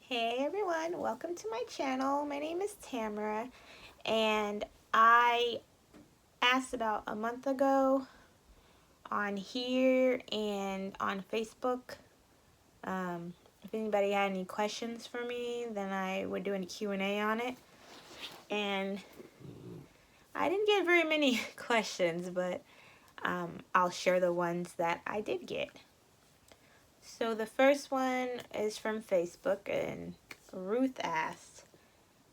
Hey everyone, welcome to my channel. My name is Tamara, and I asked about a month ago on here and on Facebook if anybody had any questions for me. Then I would do a Q&A on it, and I didn't get very many questions, but I'll share the ones that I did get. So the first one is from Facebook, and Ruth asked,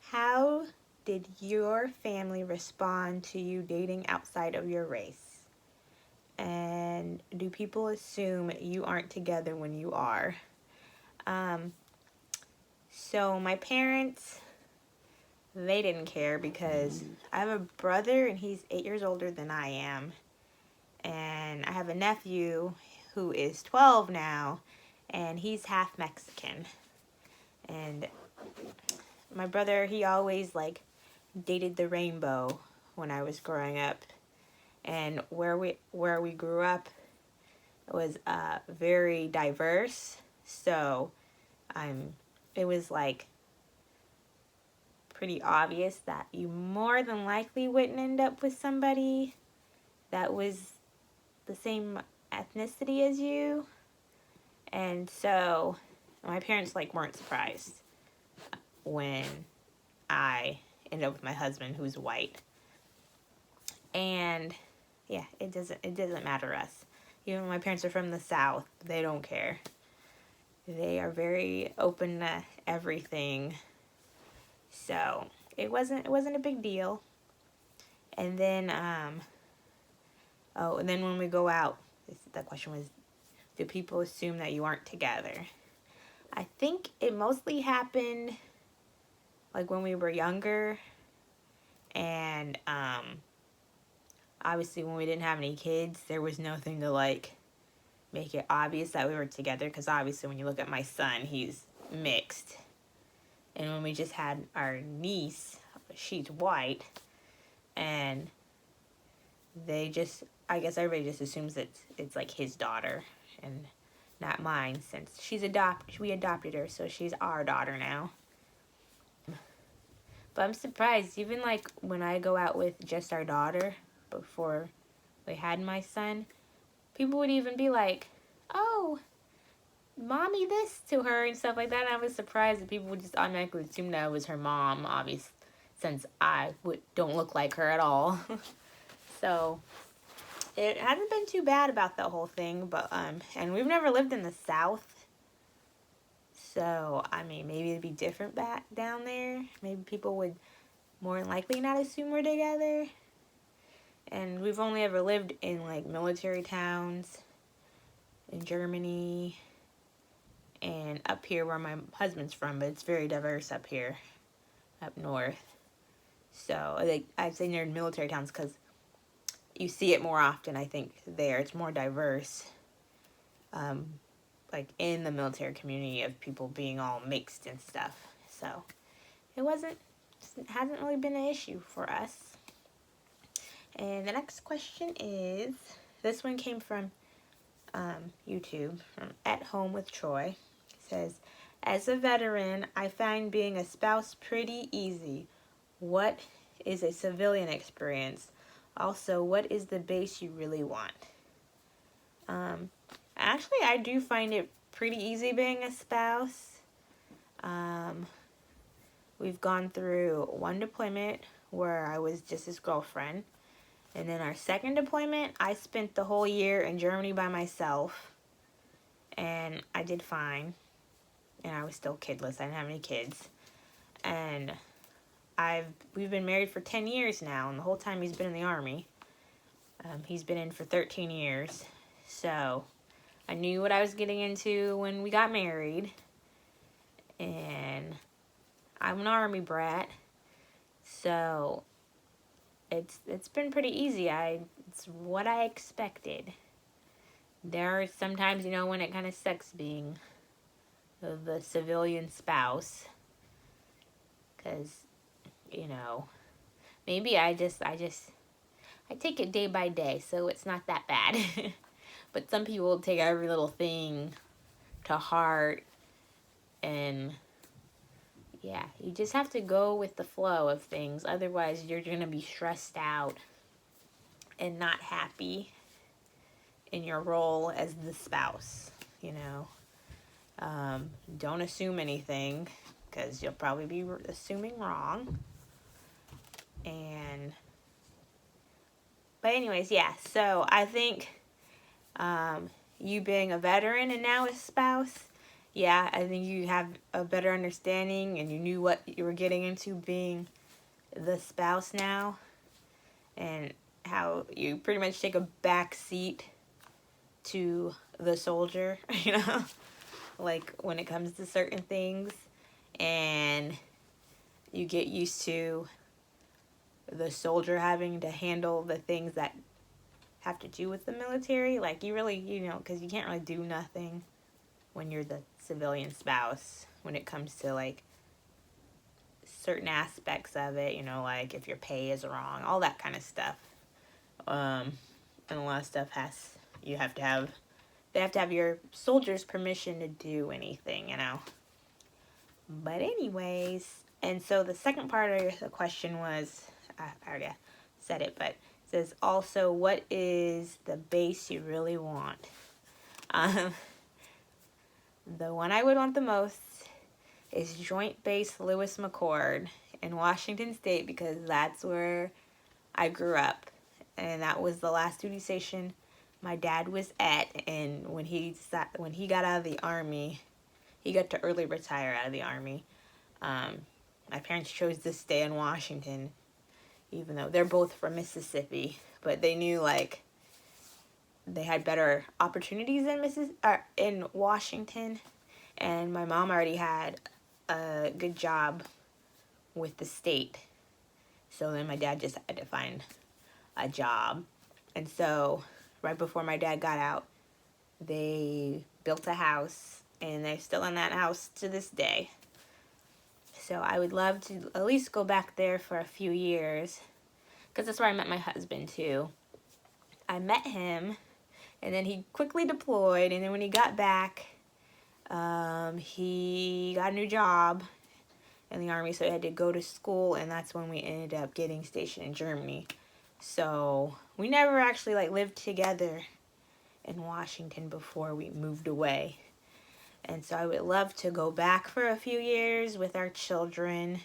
how did your family respond to you dating outside of your race? And do people assume you aren't together when you are? Um, so my parents, they didn't care because I have a brother and he's 8 years older than I am. And I have a nephew who is 12 now, and he's half Mexican. And my brother, he always dated the rainbow when I was growing up. And where we grew up was very diverse. So it was pretty obvious that you more than likely wouldn't end up with somebody that was the same ethnicity as you. And so my parents weren't surprised when I ended up with my husband who's white. And yeah, it doesn't matter to us. Even when my parents are from the South, they don't care. They are very open to everything. So it wasn't a big deal. And then and then when we go out, the question was, do people assume that you aren't together? I think it mostly happened when we were younger, and obviously when we didn't have any kids, there was nothing to make it obvious that we were together, because obviously when you look at my son, he's mixed. And when we just had our niece, she's white, and I guess everybody just assumes that it's his daughter and not mine, since we adopted her, so she's our daughter now. But I'm surprised, even when I go out with just our daughter before we had my son, people would even be like, oh, mommy this to her and stuff like that. And I was surprised that people would just automatically assume that it was her mom, obviously, since I don't look like her at all. So it hasn't been too bad about the whole thing, but and we've never lived in the South, so I mean maybe it'd be different back down there. Maybe people would more than likely not assume we're together. And we've only ever lived in military towns in Germany and up here where my husband's from, but it's very diverse up here, up north. So I'd say near military towns because you see it more often, I think, there. It's more diverse, in the military community, of people being all mixed and stuff. So it hasn't really been an issue for us. And the next question is, this one came from YouTube, from At Home with Troy. It says, as a veteran, I find being a spouse pretty easy. What is a civilian experience? Also, what is the base you really want? Actually, I do find it pretty easy being a spouse. We've gone through one deployment where I was just his girlfriend. And then our second deployment, I spent the whole year in Germany by myself. And I did fine. And I was still kidless. I didn't have any kids. And we've been married for 10 years now. And the whole time he's been in the Army. He's been in for 13 years. So I knew what I was getting into when we got married. And I'm an Army brat. So it's been pretty easy. It's what I expected. There are sometimes, when it kind of sucks being the civilian spouse, because, maybe I take it day by day, so it's not that bad. But some people take every little thing to heart, and yeah, you just have to go with the flow of things. Otherwise, you're going to be stressed out and not happy in your role as the spouse, you know. Don't assume anything because you'll probably be assuming wrong. But anyways, yeah, so I think you being a veteran and now a spouse, yeah, I think you have a better understanding and you knew what you were getting into being the spouse now, and how you pretty much take a back seat to the soldier, you know, like when it comes to certain things, and you get used to the soldier having to handle the things that have to do with the military. Like, you really, you know, because you can't really do nothing when you're the civilian spouse when it comes to, like, certain aspects of it, you know, like if your pay is wrong, all that kind of stuff. And a lot of stuff they have to have your soldiers' permission to do anything, you know. But anyways, and so the second part of the question was, I already said it, but it says also, what is the base you really want? The one I would want the most is Joint Base Lewis McChord in Washington State, because that's where I grew up, and that was the last duty station my dad was at. And when he got out of the Army, he got to early retire out of the Army. My parents chose to stay in Washington, even though they're both from Mississippi, but they knew, like, they had better opportunities in Washington, and my mom already had a good job with the state. So then my dad just had to find a job. And so right before my dad got out, they built a house, and they're still in that house to this day. So I would love to at least go back there for a few years, because that's where I met my husband too. I met him, and then he quickly deployed, and then when he got back, he got a new job in the Army, so he had to go to school, and that's when we ended up getting stationed in Germany. So we never actually, like, lived together in Washington before we moved away. And so I would love to go back for a few years with our children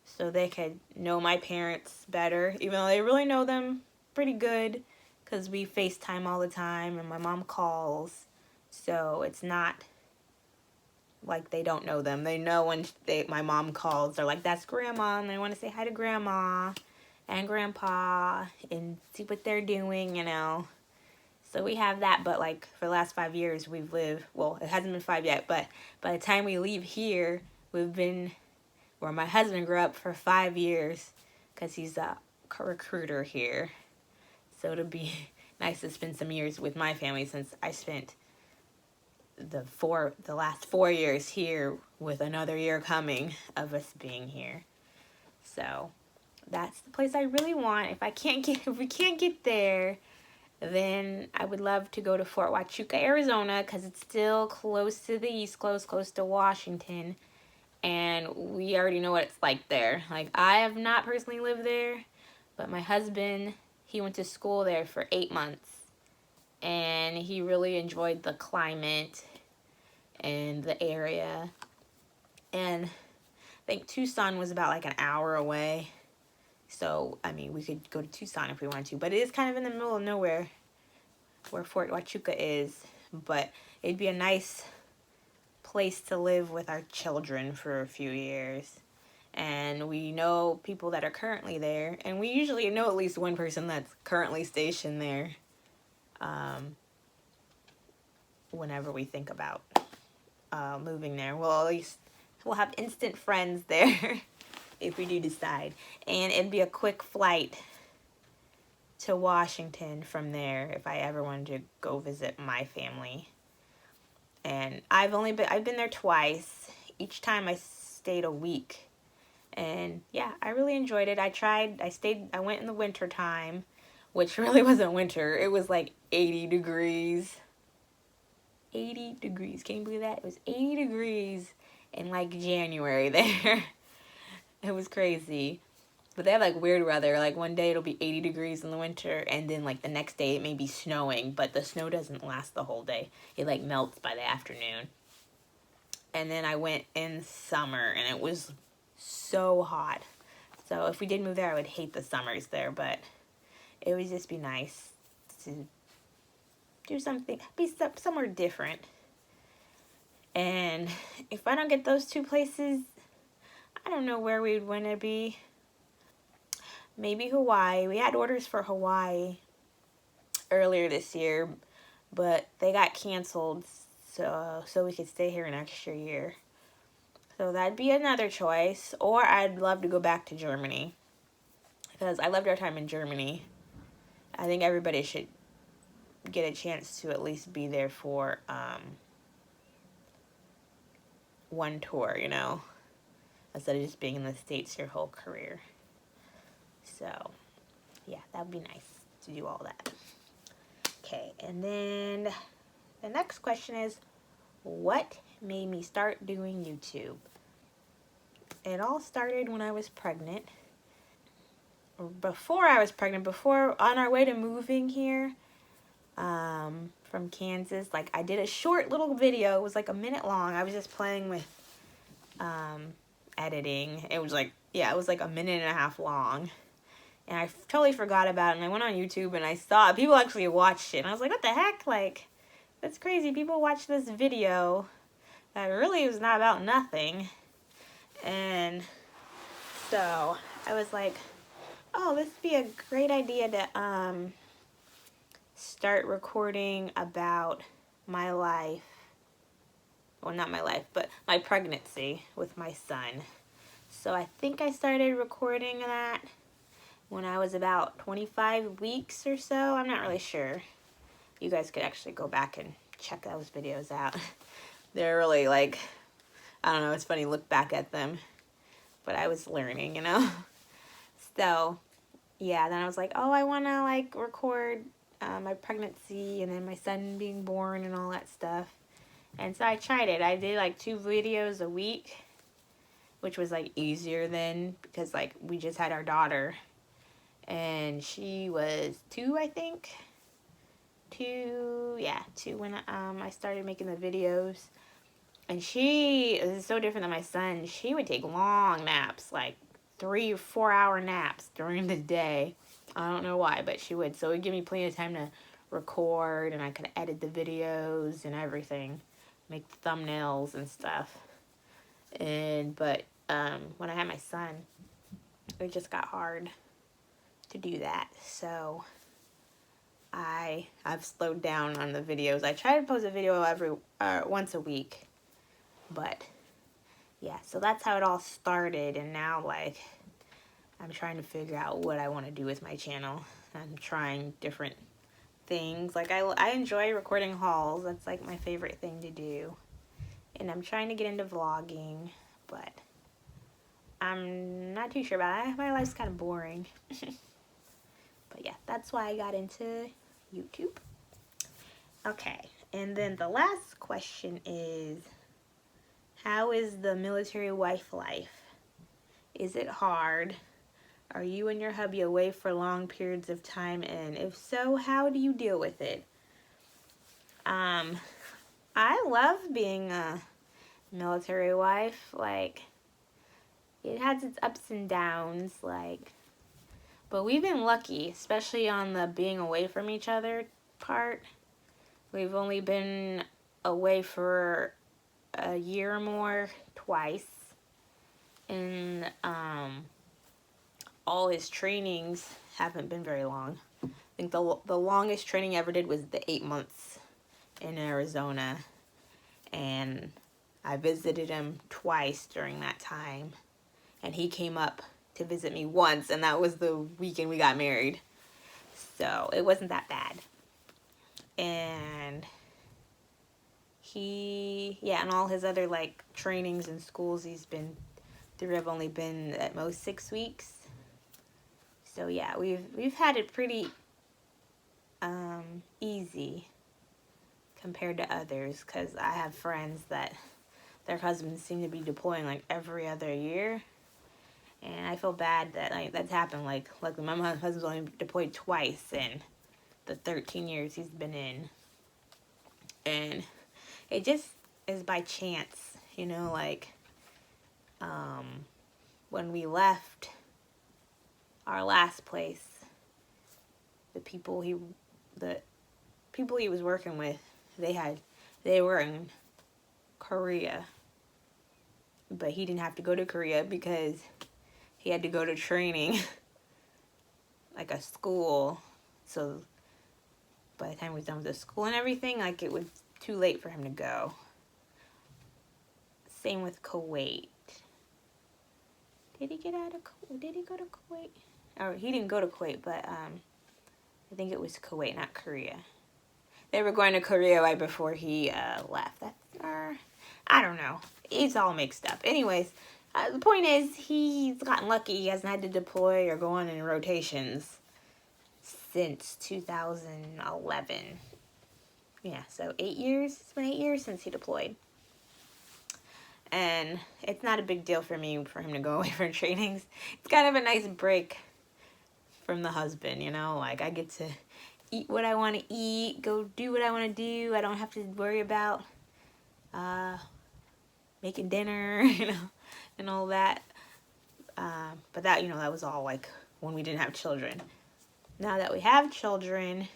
so they could know my parents better, even though they really know them pretty good, because we FaceTime all the time and my mom calls. So it's not like they don't know them. They know when my mom calls. They're like, that's Grandma, and they want to say hi to Grandma and Grandpa and see what they're doing, you know. So we have that, but, like, for the last 5 years we've lived, well, it hasn't been 5 yet, but by the time we leave here, we've been where my husband grew up for 5 years, because he's a recruiter here. So it'll be nice to spend some years with my family, since I spent the last 4 years here, with another year coming of us being here. So that's the place I really want. If we can't get there, then I would love to go to Fort Huachuca, Arizona, because it's still close to the East Coast, close to Washington, and we already know what it's like there. Like, I have not personally lived there, but my husband, he went to school there for 8 months, and he really enjoyed the climate and the area. And I think Tucson was about, like, an hour away. So, I mean, we could go to Tucson if we wanted to. But it is kind of in the middle of nowhere where Fort Huachuca is. But it'd be a nice place to live with our children for a few years. And we know people that are currently there. And we usually know at least one person that's currently stationed there. Whenever we think about moving there. Well, at least we'll have instant friends there. If we do decide. And it'd be a quick flight to Washington from there if I ever wanted to go visit my family. And I've been there twice. Each time I stayed a week. And yeah, I really enjoyed it. I went in the winter time, which really wasn't winter. It was like 80 degrees. 80 degrees. Can you believe that? It was 80 degrees. in like January there. It was crazy. But they have like weird weather. Like one day it'll be 80 degrees in the winter, and then like the next day it may be snowing, but the snow doesn't last the whole day. It like melts by the afternoon. And then I went in summer, and it was so hot. So if we did move there, I would hate the summers there, but it would just be nice to do something, be somewhere different. And if I don't get those two places, I don't know where we'd want to be. Maybe Hawaii. We had orders for Hawaii earlier this year, but they got canceled, so we could stay here an extra year. So that'd be another choice. Or I'd love to go back to Germany, because I loved our time in Germany. I think everybody should get a chance to at least be there for one tour, you know, instead of just being in the States your whole career. So, yeah, that would be nice to do all that. Okay, and then the next question is, what made me start doing YouTube? It all started when I was pregnant. Before I was pregnant, on our way to moving here from Kansas, like I did a short little video. It was like a minute long. I was just playing with editing. It was like, yeah, it was like a minute and a half long. And I totally forgot about it. And I went on YouTube and I saw people actually watched it. And I was like, what the heck? Like, that's crazy. People watch this video that really was not about nothing. And so I was like, oh, this would be a great idea to start recording about my life. Well, not my life, but my pregnancy with my son. So I think I started recording that when I was about 25 weeks or so. I'm not really sure. You guys could actually go back and check those videos out. They're really like, I don't know, it's funny to look back at them. But I was learning, you know. So, yeah, then I was like, oh, I want to like record my pregnancy and then my son being born and all that stuff. And so I tried it. I did like 2 videos a week, which was like easier then because like we just had our daughter. And she was 2, I think. 2 when I started making the videos. And she is so different than my son. She would take long naps, like 3 or 4 hour naps during the day. I don't know why, but she would. So it would give me plenty of time to record, and I could edit the videos and everything, make thumbnails and stuff. But when I had my son, it just got hard to do that. So I've slowed down on the videos. I try to post a video once a week, but yeah, so that's how it all started. And now like I'm trying to figure out what I want to do with my channel. I'm trying different things. Like I enjoy recording hauls. That's like my favorite thing to do. And I'm trying to get into vlogging, but I'm not too sure about it. My life's kind of boring. But yeah, that's why I got into YouTube. Okay, and then the last question is, how is the military wife life? Is it hard? Are you and your hubby away for long periods of time? And if so, how do you deal with it? I love being a military wife. Like, it has its ups and downs, like, but we've been lucky, especially on the being away from each other part. We've only been away for a year or more twice. And all his trainings haven't been very long. I think the longest training I ever did was the 8 months in Arizona. And I visited him twice during that time. And he came up to visit me once, and that was the weekend we got married. So it wasn't that bad. And and all his other like trainings and schools he's been through have only been at most 6 weeks. So yeah, we've had it pretty easy compared to others, because I have friends that their husbands seem to be deploying like every other year. And I feel bad that like that's happened. Like my husband's only deployed twice in the 13 years he's been in. And it just is by chance, you know, like when we left our last place, the people he was working with, they were in Korea, but he didn't have to go to Korea because he had to go to training, like a school. So by the time he was done with the school and everything, like it was too late for him to go. Same with Kuwait. Did he go to Kuwait? Or he didn't go to Kuwait, but I think it was Kuwait, not Korea. They were going to Korea right before he left. I don't know. It's all mixed up. Anyways, the point is he's gotten lucky. He hasn't had to deploy or go on in rotations since 2011. Yeah, so 8 years. It's been 8 years since he deployed. And it's not a big deal for him to go away for trainings. It's kind of a nice break from the husband, you know? Like, I get to eat what I want to eat, go do what I want to do. I don't have to worry about making dinner, you know, and all that. But that, you know, that was all, like, when we didn't have children. Now that we have children,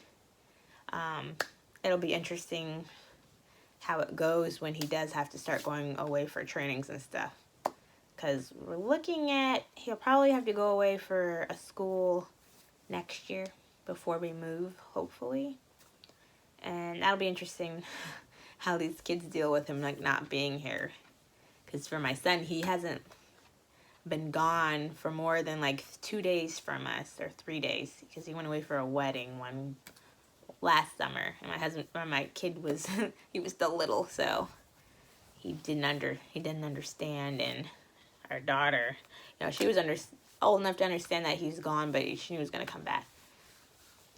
it'll be interesting how it goes when he does have to start going away for trainings and stuff. Because we're looking at, he'll probably have to go away for a school next year before we move, hopefully. And that'll be interesting how these kids deal with him, like, not being here. Because for my son, he hasn't been gone for more than, like, 2 days from us, or 3 days. Because he went away for a wedding last summer, and my kid was he was still little, so he didn't understand. And our daughter, you know, she was old enough to understand that he's gone, but she knew he was going to come back.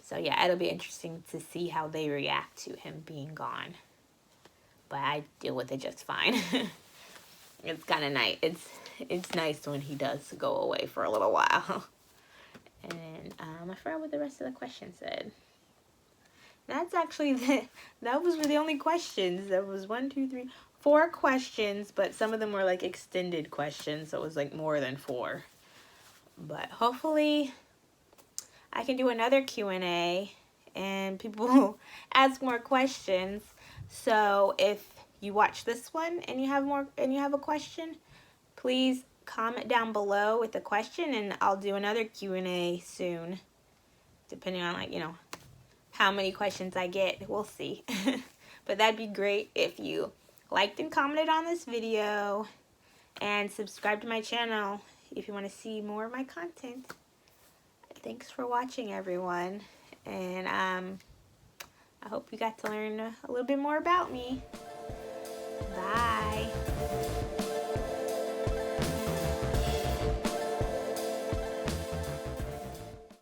So yeah, it'll be interesting to see how they react to him being gone. But I deal with it just fine. It's kind of nice. It's nice when he does go away for a little while. And I forgot what the rest of the question said. That's actually that was the only questions. There was 4 questions, but some of them were like extended questions, so it was like more than 4. But hopefully I can do another Q&A and people will ask more questions. So if you watch this one and you have a question, please comment down below with the question, and I'll do another Q&A soon, depending on, like, you know, how many questions I get. We'll see. But that'd be great if you liked and commented on this video, and subscribe to my channel if you want to see more of my content. Thanks for watching, everyone, and I hope you got to learn a little bit more about me. Bye.